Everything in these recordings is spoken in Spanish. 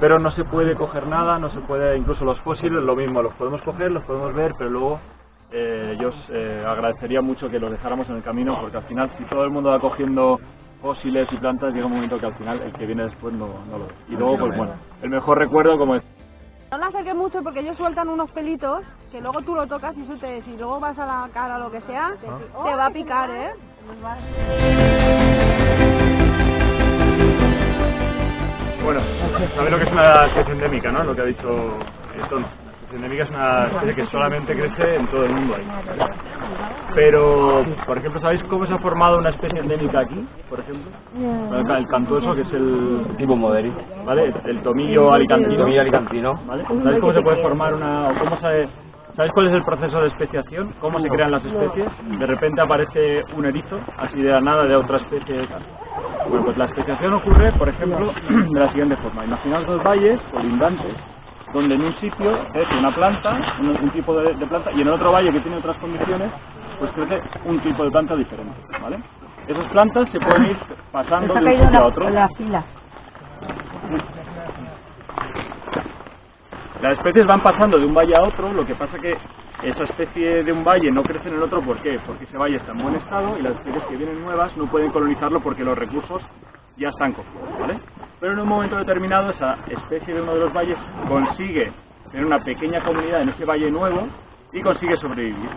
pero no se puede coger nada, no se puede, incluso los fósiles, lo mismo, los podemos coger, los podemos ver, pero luego yo os agradecería mucho que los dejáramos en el camino, porque al final si todo el mundo va cogiendo fósiles y plantas, llega un momento que al final el que viene después no lo ve. Y luego, pues bueno, el mejor recuerdo, como es. No le acerques mucho porque ellos sueltan unos pelitos que luego tú lo tocas y si luego vas a la cara o lo que sea, te va a picar, ¿eh? Bueno, sabéis lo que es una especie endémica, ¿no? Lo que ha dicho Tono. La especie endémica es una especie que solamente crece en todo el mundo ahí. Pero, por ejemplo, ¿sabéis cómo se ha formado una especie endémica aquí, por ejemplo? El cantuoso, que es el tipo moderi, ¿vale? El tomillo alicantino. Tomillo alicantino. ¿Vale? ¿Sabéis cómo se puede formar una... o cómo ¿sabéis cuál es el proceso de especiación? ¿Cómo se crean las especies? De repente aparece un erizo, así de la nada, de otra especie. Bueno, pues la especiación ocurre, por ejemplo, de la siguiente forma. Imaginaos dos valles colindantes, donde en un sitio crece una planta, un tipo de planta, y en el otro valle que tiene otras condiciones, pues crece un tipo de planta diferente, ¿vale? Esas plantas se pueden ir pasando de un sitio a otro. La fila. Las especies van pasando de un valle a otro, lo que pasa que esa especie de un valle no crece en el otro, ¿por qué? Porque ese valle está en buen estado y las especies que vienen nuevas no pueden colonizarlo porque los recursos ya están cogidos, ¿vale? Pero en un momento determinado esa especie de uno de los valles consigue tener una pequeña comunidad en ese valle nuevo y consigue sobrevivir.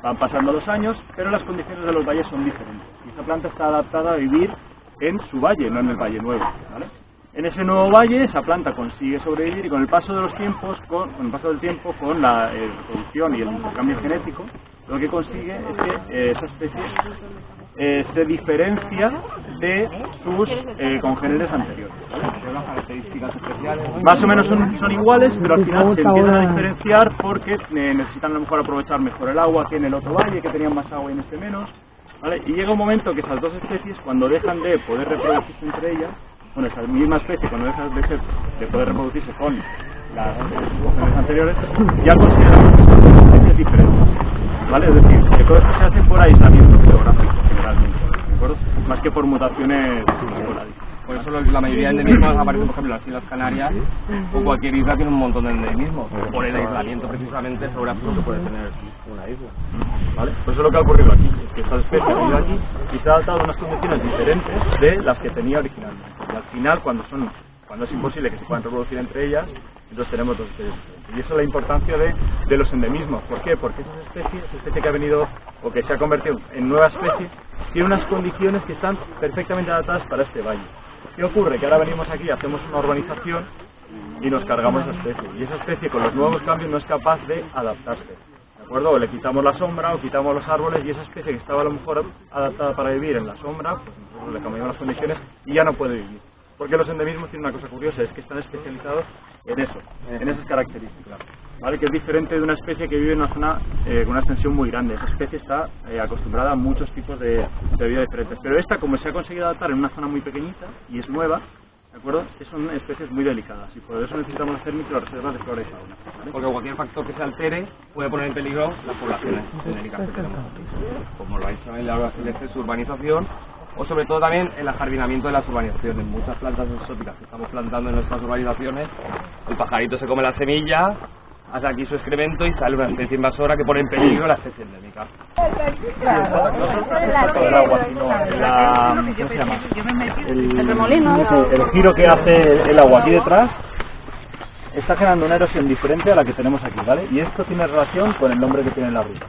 Van pasando los años, pero las condiciones de los valles son diferentes. Y esa planta está adaptada a vivir en su valle, no en el valle nuevo, ¿vale? En ese nuevo valle esa planta consigue sobrevivir y con el paso de los tiempos, con el tiempo, con la reproducción y el intercambio genético, lo que consigue es que esa especie se diferencia de sus congéneres anteriores, ¿vale? Unas características especiales. Más o menos son iguales, pero al final se empiezan a diferenciar porque necesitan a lo mejor aprovechar mejor el agua que en el otro valle, que tenían más agua y en este menos, ¿vale? Y llega un momento que esas dos especies, cuando dejan de poder reproducirse entre ellas, bueno, esa misma especie cuando deja de poder reproducirse con las especies anteriores, ya consideramos que son especies diferentes, ¿vale? Es decir, que todo esto se hace por aislamiento geográfico, generalmente, ¿de acuerdo? Más que por mutaciones esporádicas. Por eso la mayoría de endemismos aparecen, por ejemplo, en las Islas Canarias, o cualquier isla tiene un montón de endemismos, por el aislamiento precisamente geográfico que puede tener una isla. ¿Vale? Pues eso es lo que ha ocurrido aquí, es que esta especie ha venido aquí y se ha adaptado a unas condiciones diferentes de las que tenía originalmente. Y al final, cuando es imposible que se puedan reproducir entre ellas, entonces tenemos dos especies diferentes. Y esa es la importancia de los endemismos. ¿Por qué? Porque esa especie que ha venido o que se ha convertido en nueva especie, tiene unas condiciones que están perfectamente adaptadas para este valle. ¿Qué ocurre? Que ahora venimos aquí, hacemos una urbanización y nos cargamos esa especie. Y esa especie con los nuevos cambios no es capaz de adaptarse. ¿De acuerdo? O le quitamos la sombra o quitamos los árboles y esa especie que estaba a lo mejor adaptada para vivir en la sombra, pues nosotros le cambiamos las condiciones y ya no puede vivir. Porque los endemismos tienen una cosa curiosa, es que están especializados en eso, en esas características, ¿vale? Que es diferente de una especie que vive en una zona con una extensión muy grande. Esa especie está acostumbrada a muchos tipos de vida diferentes. Pero esta, como se ha conseguido adaptar en una zona muy pequeñita y es nueva, ¿de acuerdo? Son especies muy delicadas y por eso necesitamos hacer microreservas de flora y fauna, ¿vale? Porque cualquier factor que se altere puede poner en peligro las poblaciones endémicas que tenemos aquí, como lo ha dicho en el exceso de urbanización, o sobre todo también el ajardinamiento de las urbanizaciones. Muchas plantas exóticas que estamos plantando en nuestras urbanizaciones, el pajarito se come la semilla, hace aquí su excremento y sale una especie invasora que pone en peligro la especie endémica. No solo se trata del agua, sino ¿cómo se llama? El remolino. El giro que hace el agua aquí detrás está generando una erosión diferente a la que tenemos aquí, ¿vale? Y esto tiene relación con el nombre que tiene la ruta.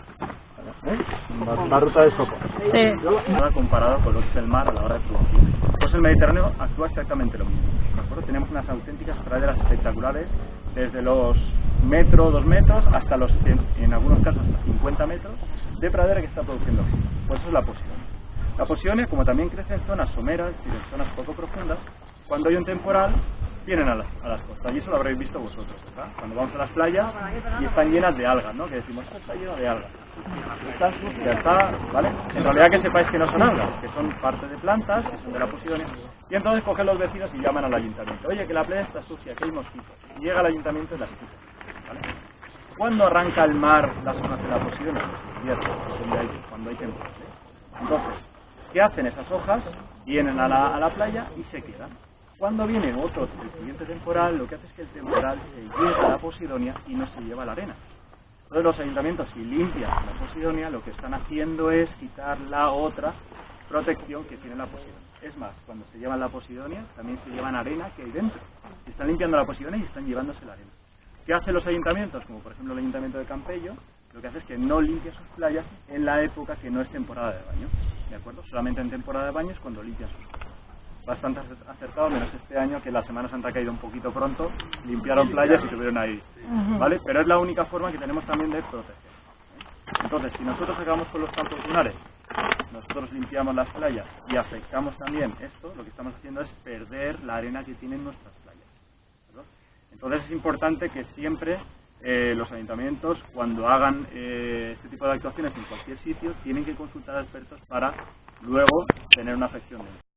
La ruta de Socorro. Sí. Ahora comparado con lo que es el mar a la hora de producir. Pues el Mediterráneo actúa exactamente lo mismo, ¿de acuerdo? Tenemos unas auténticas praderas espectaculares, desde los 2 metros, hasta los, en algunos casos, hasta 50 metros de pradera que está produciendo aquí. Pues eso es la posidonia. La posidonia, como también crece en zonas someras, es decir, en zonas poco profundas, cuando hay un temporal, vienen a las costas, y eso lo habréis visto vosotros, ¿verdad? Cuando vamos a las playas y están llenas de algas, ¿no? Que decimos, esto está lleno de algas. Estas ya está, ¿vale? En realidad que sepáis que no son algas, que son parte de plantas, que son de la posidonia, y entonces cogen los vecinos y llaman al ayuntamiento. Oye, que la playa está sucia, que hay mosquitos. Y llega al ayuntamiento y las quita, ¿vale? ¿Cuándo arranca el mar las hojas de la posidonia? Cuando hay temporales. Entonces, ¿qué hacen esas hojas? Vienen a la playa y se quedan. Cuando viene otro, el siguiente temporal, lo que hace es que el temporal se lleva la posidonia y no se lleva la arena. Entonces los ayuntamientos, si limpian la posidonia, lo que están haciendo es quitar la otra protección que tiene la posidonia. Es más, cuando se llevan la posidonia, también se llevan arena que hay dentro. Están limpiando la posidonia y están llevándose la arena. ¿Qué hacen los ayuntamientos? Como por ejemplo el ayuntamiento de Campello, lo que hace es que no limpia sus playas en la época que no es temporada de baño, ¿de acuerdo? Solamente en temporada de baño es cuando limpia sus playas. Bastante acertado, menos este año que la Semana Santa ha caído un poquito pronto, limpiaron playas y tuvieron ahí, ¿vale? Pero es la única forma que tenemos también de proteger, ¿eh? Entonces, si nosotros acabamos con los campos dunares, nosotros limpiamos las playas y afectamos también esto, lo que estamos haciendo es perder la arena que tienen nuestras playas, ¿verdad? Entonces es importante que siempre los ayuntamientos, cuando hagan este tipo de actuaciones en cualquier sitio, tienen que consultar a expertos para luego tener una afección de